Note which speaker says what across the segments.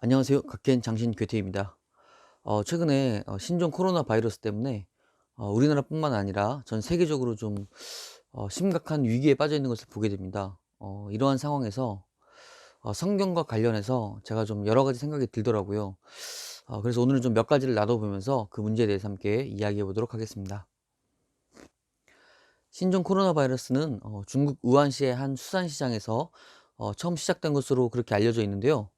Speaker 1: 안녕하세요. 각계인 장신 괴테입니다. 최근에 신종 코로나 바이러스 때문에 우리나라뿐만 아니라 전 세계적으로 좀 심각한 위기에 빠져 있는 것을 보게 됩니다. 이러한 상황에서 성경과 관련해서 제가 좀 여러 가지 생각이 들더라고요. 그래서 오늘은 좀 몇 가지를 나눠보면서 그 문제에 대해서 함께 이야기해 보도록 하겠습니다. 신종 코로나 바이러스는 중국 우한시의 한 수산시장에서 처음 시작된 것으로 그렇게 알려져 있는데요.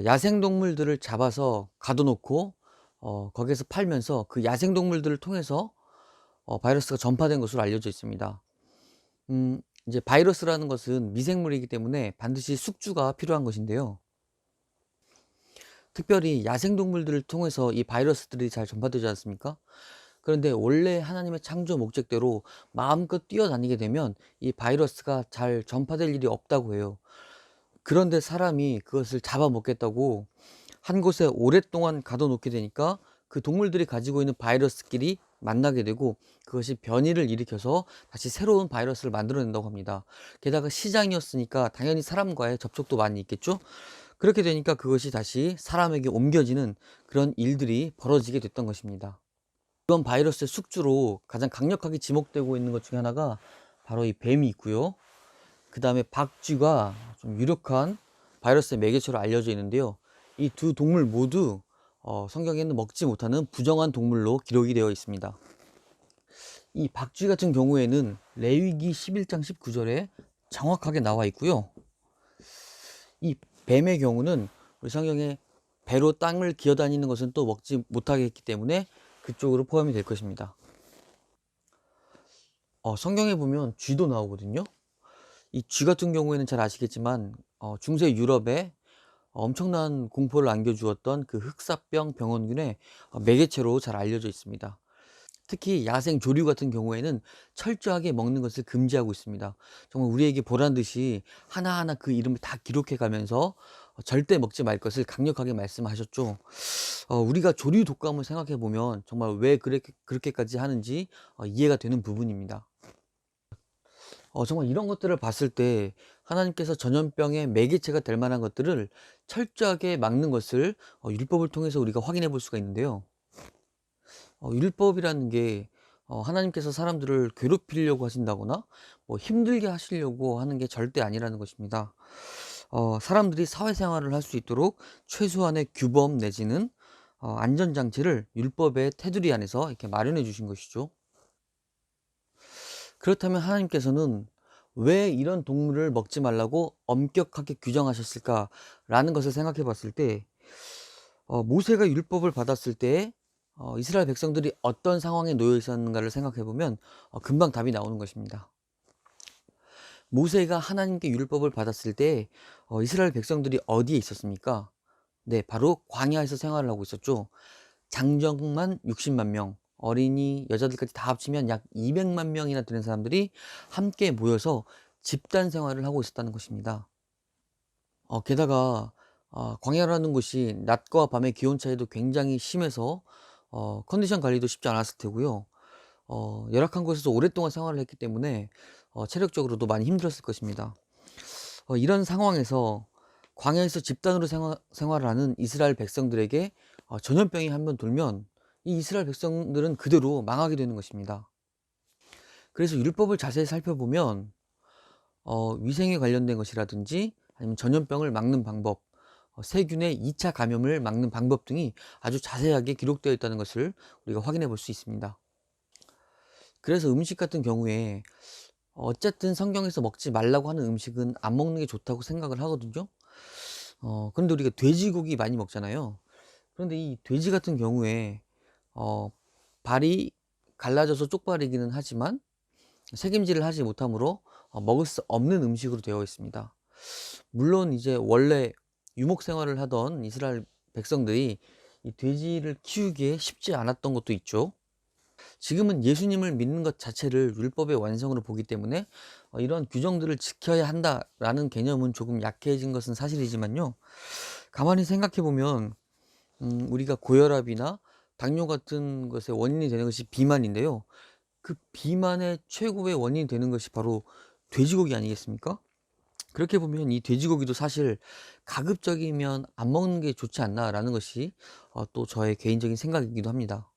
Speaker 1: 야생동물들을 잡아서 가둬놓고 거기에서 팔면서 그 야생동물들을 통해서 바이러스가 전파된 것으로 알려져 있습니다. 이제 바이러스라는 것은 미생물이기 때문에 반드시 숙주가 필요한 것인데요. 특별히 야생동물들을 통해서 이 바이러스들이 잘 전파되지 않습니까? 그런데 원래 하나님의 창조 목적대로 마음껏 뛰어다니게 되면 이 바이러스가 잘 전파될 일이 없다고 해요. 그런데 사람이 그것을 잡아먹겠다고 한 곳에 오랫동안 가둬놓게 되니까 그 동물들이 가지고 있는 바이러스끼리 만나게 되고 그것이 변이를 일으켜서 다시 새로운 바이러스를 만들어낸다고 합니다. 게다가 시장이었으니까 당연히 사람과의 접촉도 많이 있겠죠? 그렇게 되니까 그것이 다시 사람에게 옮겨지는 그런 일들이 벌어지게 됐던 것입니다. 이번 바이러스의 숙주로 가장 강력하게 지목되고 있는 것 중에 하나가 바로 이 뱀이 있고요. 그 다음에 박쥐가 좀 유력한 바이러스의 매개체로 알려져 있는데요. 이 두 동물 모두 성경에는 먹지 못하는 부정한 동물로 기록이 되어 있습니다. 이 박쥐 같은 경우에는 레위기 11장 19절에 정확하게 나와 있고요. 이 뱀의 경우는 우리 성경에 배로 땅을 기어다니는 것은 또 먹지 못하게 했기 때문에 그쪽으로 포함이 될 것입니다. 성경에 보면 쥐도 나오거든요. 이 쥐 같은 경우에는 잘 아시겠지만 중세 유럽에 엄청난 공포를 안겨주었던 그 흑사병 병원균의 매개체로 잘 알려져 있습니다. 특히 야생 조류 같은 경우에는 철저하게 먹는 것을 금지하고 있습니다. 정말 우리에게 보란 듯이 하나하나 그 이름을 다 기록해 가면서 절대 먹지 말 것을 강력하게 말씀하셨죠. 우리가 조류 독감을 생각해 보면 정말 왜 그렇게까지 하는지 이해가 되는 부분입니다. 정말 이런 것들을 봤을 때 하나님께서 전염병의 매개체가 될 만한 것들을 철저하게 막는 것을 율법을 통해서 우리가 확인해 볼 수가 있는데요. 율법이라는 게 하나님께서 사람들을 괴롭히려고 하신다거나 뭐 힘들게 하시려고 하는 게 절대 아니라는 것입니다. 사람들이 사회생활을 할 수 있도록 최소한의 규범 내지는 안전장치를 율법의 테두리 안에서 이렇게 마련해 주신 것이죠. 그렇다면 하나님께서는 왜 이런 동물을 먹지 말라고 엄격하게 규정하셨을까라는 것을 생각해 봤을 때 모세가 율법을 받았을 때 이스라엘 백성들이 어떤 상황에 놓여 있었는가를 생각해 보면 금방 답이 나오는 것입니다. 모세가 하나님께 율법을 받았을 때 이스라엘 백성들이 어디에 있었습니까? 네, 바로 광야에서 생활을 하고 있었죠. 장정만 60만 명, 어린이, 여자들까지 다 합치면 약 200만 명이나 되는 사람들이 함께 모여서 집단 생활을 하고 있었다는 것입니다. 게다가 광야라는 곳이 낮과 밤의 기온 차이도 굉장히 심해서 컨디션 관리도 쉽지 않았을 테고요. 열악한 곳에서 오랫동안 생활을 했기 때문에 체력적으로도 많이 힘들었을 것입니다. 이런 상황에서 광야에서 집단으로 생활을 하는 이스라엘 백성들에게 전염병이 한번 돌면 이 이스라엘 백성들은 그대로 망하게 되는 것입니다. 그래서 율법을 자세히 살펴보면 위생에 관련된 것이라든지 아니면 전염병을 막는 방법, 세균의 2차 감염을 막는 방법 등이 아주 자세하게 기록되어 있다는 것을 우리가 확인해 볼 수 있습니다. 그래서 음식 같은 경우에 어쨌든 성경에서 먹지 말라고 하는 음식은 안 먹는 게 좋다고 생각을 하거든요. 그런데 우리가 돼지고기 많이 먹잖아요. 그런데 이 돼지 같은 경우에 어, 발이 갈라져서 쪽발이기는 하지만 책임질을 하지 못하므로 먹을 수 없는 음식으로 되어 있습니다. 물론 이제 원래 유목 생활을 하던 이스라엘 백성들이 이 돼지를 키우기에 쉽지 않았던 것도 있죠. 지금은 예수님을 믿는 것 자체를 율법의 완성으로 보기 때문에 이런 규정들을 지켜야 한다라는 개념은 조금 약해진 것은 사실이지만요. 가만히 생각해 보면 우리가 고혈압이나 당뇨 같은 것의 원인이 되는 것이 비만인데요. 그 비만의 최고의 원인이 되는 것이 바로 돼지고기 아니겠습니까? 그렇게 보면 이 돼지고기도 사실 가급적이면 안 먹는 게 좋지 않나라는 것이 또 저의 개인적인 생각이기도 합니다.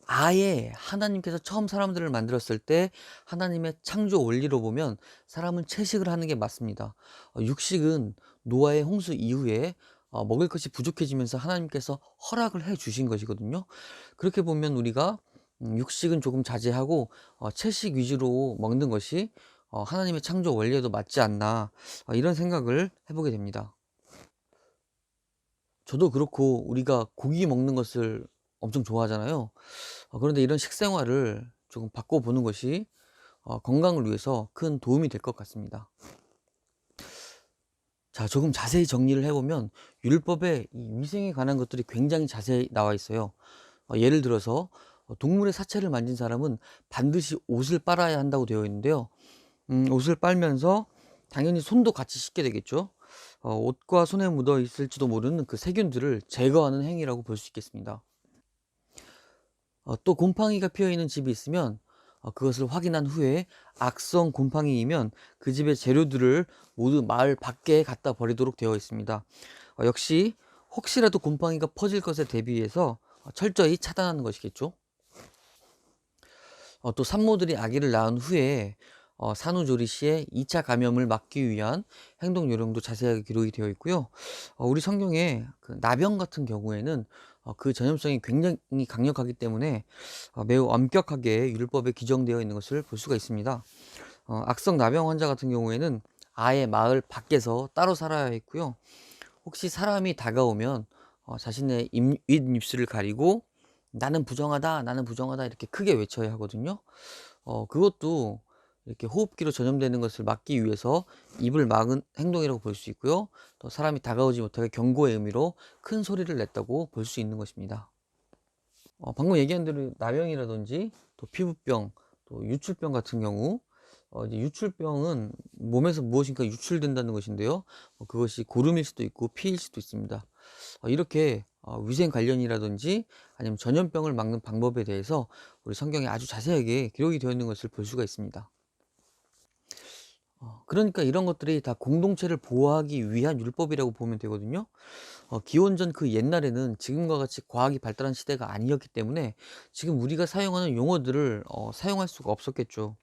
Speaker 1: 아예 하나님께서 처음 사람들을 만들었을 때 하나님의 창조 원리로 보면 사람은 채식을 하는 게 맞습니다. 육식은 노아의 홍수 이후에 먹을 것이 부족해지면서 하나님께서 허락을 해 주신 것이거든요. 그렇게 보면 우리가 육식은 조금 자제하고 채식 위주로 먹는 것이 하나님의 창조 원리에도 맞지 않나, 이런 생각을 해보게 됩니다. 저도 그렇고 우리가 고기 먹는 것을 엄청 좋아하잖아요. 그런데 이런 식생활을 조금 바꿔보는 것이 건강을 위해서 큰 도움이 될 것 같습니다. 자, 조금 자세히 정리를 해보면 율법에 이 위생에 관한 것들이 굉장히 자세히 나와 있어요. 예를 들어서 동물의 사체를 만진 사람은 반드시 옷을 빨아야 한다고 되어 있는데요. 옷을 빨면서 당연히 손도 같이 씻게 되겠죠. 옷과 손에 묻어 있을지도 모르는 그 세균들을 제거하는 행위라고 볼 수 있겠습니다. 또 곰팡이가 피어 있는 집이 있으면 그것을 확인한 후에 악성 곰팡이이면 그 집의 재료들을 모두 마을 밖에 갖다 버리도록 되어 있습니다. 역시 혹시라도 곰팡이가 퍼질 것에 대비해서 철저히 차단하는 것이겠죠. 또 산모들이 아기를 낳은 후에 산후조리 시에 2차 감염을 막기 위한 행동 요령도 자세하게 기록이 되어 있고요. 우리 성경에 그 나병 같은 경우에는 그 전염성이 굉장히 강력하기 때문에 매우 엄격하게 율법에 규정되어 있는 것을 볼 수가 있습니다. 악성 나병 환자 같은 경우에는 아예 마을 밖에서 따로 살아야 했고요. 혹시 사람이 다가오면 자신의 윗입술을 가리고 나는 부정하다, 나는 부정하다 이렇게 크게 외쳐야 하거든요. 그것도 이렇게 호흡기로 전염되는 것을 막기 위해서 입을 막은 행동이라고 볼 수 있고요. 또 사람이 다가오지 못하게 경고의 의미로 큰 소리를 냈다고 볼 수 있는 것입니다. 방금 얘기한 대로 나병이라든지 또 피부병, 또 유출병 같은 경우, 이제 유출병은 몸에서 무엇인가 유출된다는 것인데요. 그것이 고름일 수도 있고 피일 수도 있습니다. 이렇게 위생 관련이라든지 아니면 전염병을 막는 방법에 대해서 우리 성경에 아주 자세하게 기록이 되어 있는 것을 볼 수가 있습니다. 그러니까 이런 것들이 다 공동체를 보호하기 위한 율법이라고 보면 되거든요. 기원전 그 옛날에는 지금과 같이 과학이 발달한 시대가 아니었기 때문에 지금 우리가 사용하는 용어들을 사용할 수가 없었겠죠.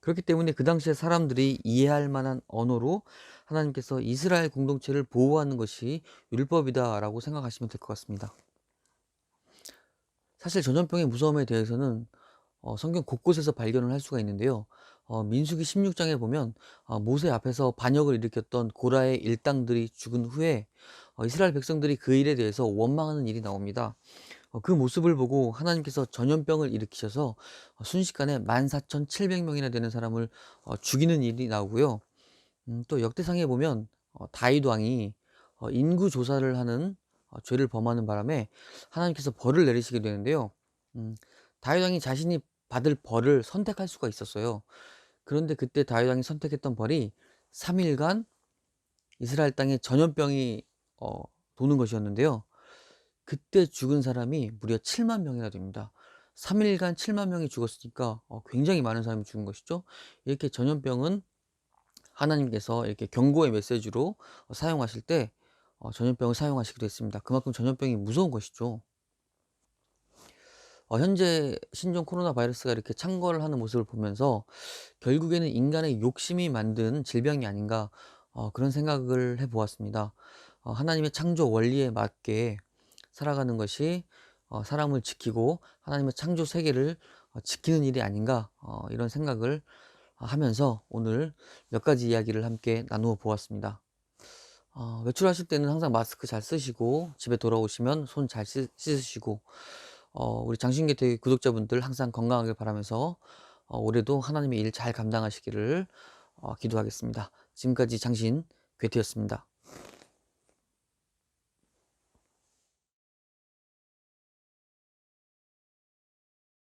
Speaker 1: 그렇기 때문에 그 당시에 사람들이 이해할 만한 언어로 하나님께서 이스라엘 공동체를 보호하는 것이 율법이다라고 생각하시면 될 것 같습니다. 사실 전염병의 무서움에 대해서는 성경 곳곳에서 발견을 할 수가 있는데요. 민수기 16장에 보면 모세 앞에서 반역을 일으켰던 고라의 일당들이 죽은 후에 이스라엘 백성들이 그 일에 대해서 원망하는 일이 나옵니다. 그 모습을 보고 하나님께서 전염병을 일으키셔서 순식간에 14,700명이나 되는 사람을 죽이는 일이 나오고요. 또 역대상에 보면 다윗 왕이 인구 조사를 하는 죄를 범하는 바람에 하나님께서 벌을 내리시게 되는데요. 음, 다윗 왕이 자신이 받을 벌을 선택할 수가 있었어요. 그런데 그때 다윗 왕이 선택했던 벌이 3일간 이스라엘 땅에 전염병이 어, 도는 것이었는데요. 그때 죽은 사람이 무려 7만 명이나 됩니다. 3일간 7만 명이 죽었으니까 굉장히 많은 사람이 죽은 것이죠. 이렇게 전염병은 하나님께서 이렇게 경고의 메시지로 사용하실 때 전염병을 사용하시기도 했습니다. 그만큼 전염병이 무서운 것이죠. 현재 신종 코로나 바이러스가 이렇게 창궐을 하는 모습을 보면서 결국에는 인간의 욕심이 만든 질병이 아닌가, 그런 생각을 해 보았습니다. 하나님의 창조 원리에 맞게 살아가는 것이 사람을 지키고 하나님의 창조 세계를 지키는 일이 아닌가, 이런 생각을 하면서 오늘 몇 가지 이야기를 함께 나누어 보았습니다. 외출하실 때는 항상 마스크 잘 쓰시고 집에 돌아오시면 손 잘 씻으시고 우리 장신계태 구독자분들 항상 건강하길 바라면서 올해도 하나님의 일 잘 감당하시기를 기도하겠습니다. 지금까지 장신 괴태였습니다.